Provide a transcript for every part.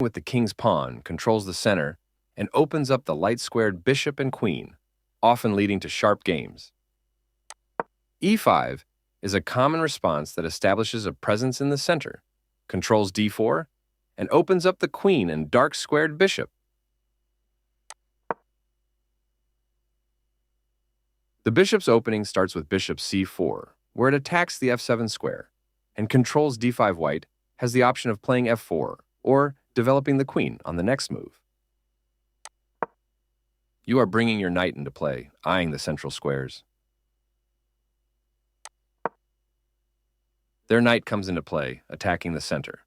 With the king's pawn controls the center and opens up the light-squared bishop and queen, often leading to sharp games. e5 is a common response that establishes a presence in the center, controls d4, and opens up the queen and dark-squared bishop. The bishop's opening starts with bishop c4, where it attacks the f7 square, and controls d5 white has the option of playing f4 or developing the queen on the next move. You are bringing your knight into play, eyeing the central squares. Their knight comes into play, attacking the center.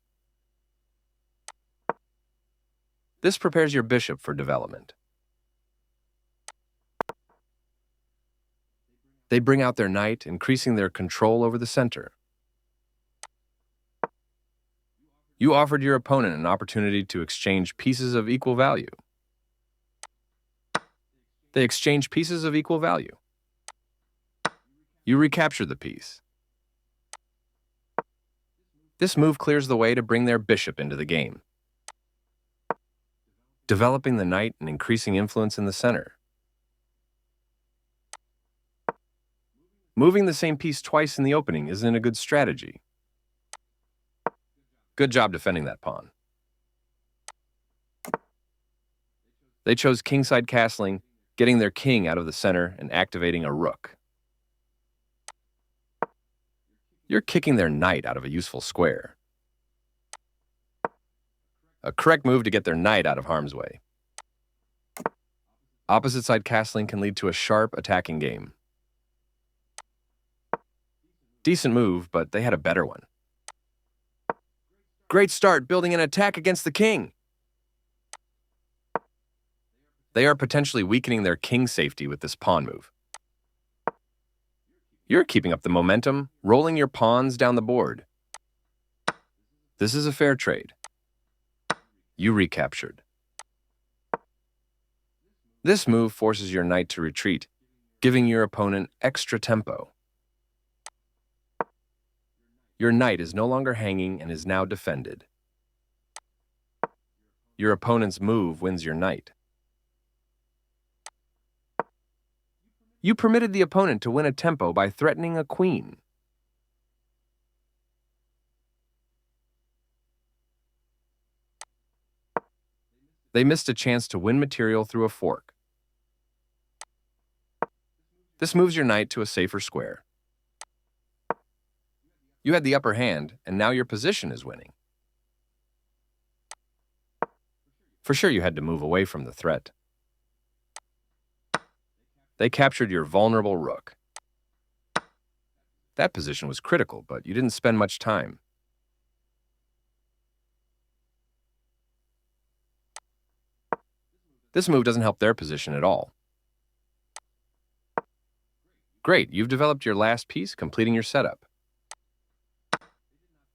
This prepares your bishop for development. They bring out their knight, increasing their control over the center. You offered your opponent an opportunity to exchange pieces of equal value. They exchange pieces of equal value. You recapture the piece. This move clears the way to bring their bishop into the game, developing the knight and increasing influence in the center. Moving the same piece twice in the opening isn't a good strategy. Good job defending that pawn. They chose kingside castling, getting their king out of the center and activating a rook. You're kicking their knight out of a useful square. A correct move to get their knight out of harm's way. Opposite side castling can lead to a sharp attacking game. Decent move, but they had a better one. Great start building an attack against the king. They are potentially weakening their king's safety with this pawn move. You're keeping up the momentum, rolling your pawns down the board. This is a fair trade. You recaptured. This move forces your knight to retreat, giving your opponent extra tempo. Your knight is no longer hanging and is now defended. Your opponent's move wins your knight. You permitted the opponent to win a tempo by threatening a queen. They missed a chance to win material through a fork. This moves your knight to a safer square. You had the upper hand, and now your position is winning. For sure, you had to move away from the threat. They captured your vulnerable rook. That position was critical, but you didn't spend much time. This move doesn't help their position at all. Great, you've developed your last piece, completing your setup.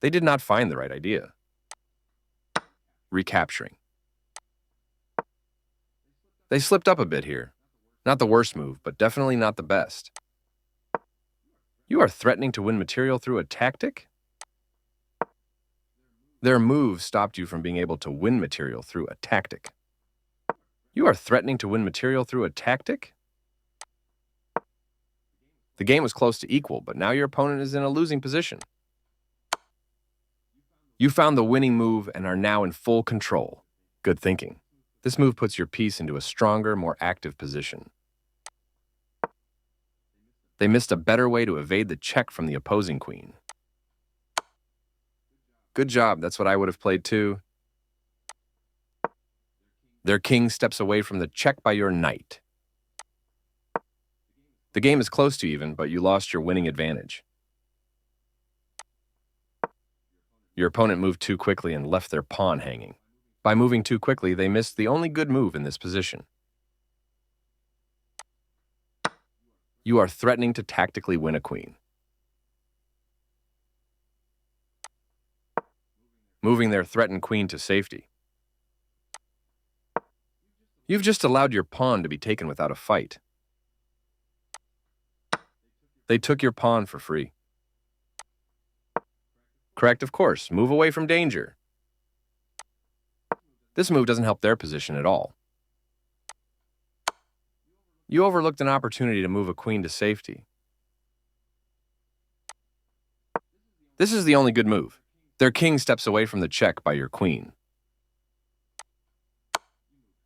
They did not find the right idea. Recapturing. They slipped up a bit here. Not the worst move, but definitely not the best. You are threatening to win material through a tactic? Their move stopped you from being able to win material through a tactic. You are threatening to win material through a tactic? The game was close to equal, but now your opponent is in a losing position. You found the winning move and are now in full control. Good thinking. This move puts your piece into a stronger, more active position. They missed a better way to evade the check from the opposing queen. Good job, that's what I would have played too. Their king steps away from the check by your knight. The game is close to even, but you lost your winning advantage. Your opponent moved too quickly and left their pawn hanging. By moving too quickly, they missed the only good move in this position. You are threatening to tactically win a queen. Moving their threatened queen to safety. You've just allowed your pawn to be taken without a fight. They took your pawn for free. Correct, of course. Move away from danger. This move doesn't help their position at all. You overlooked an opportunity to move a queen to safety. This is the only good move. Their king steps away from the check by your queen.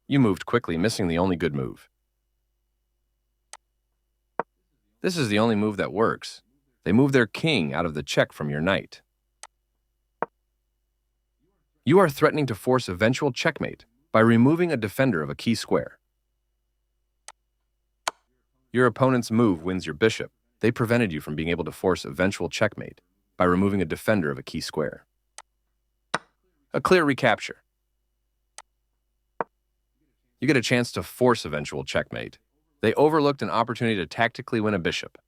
You moved quickly, missing the only good move. This is the only move that works. They move their king out of the check from your knight. You are threatening to force eventual checkmate by removing a defender of a key square. Your opponent's move wins your bishop. They prevented you from being able to force eventual checkmate by removing a defender of a key square. A clear recapture. You get a chance to force eventual checkmate. They overlooked an opportunity to tactically win a bishop.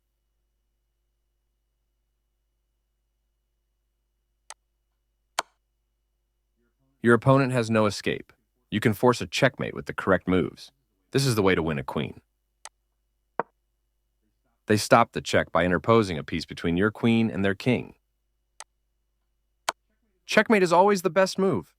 Your opponent has no escape. You can force a checkmate with the correct moves. This is the way to win a queen. They stopped the check by interposing a piece between your queen and their king. Checkmate is always the best move.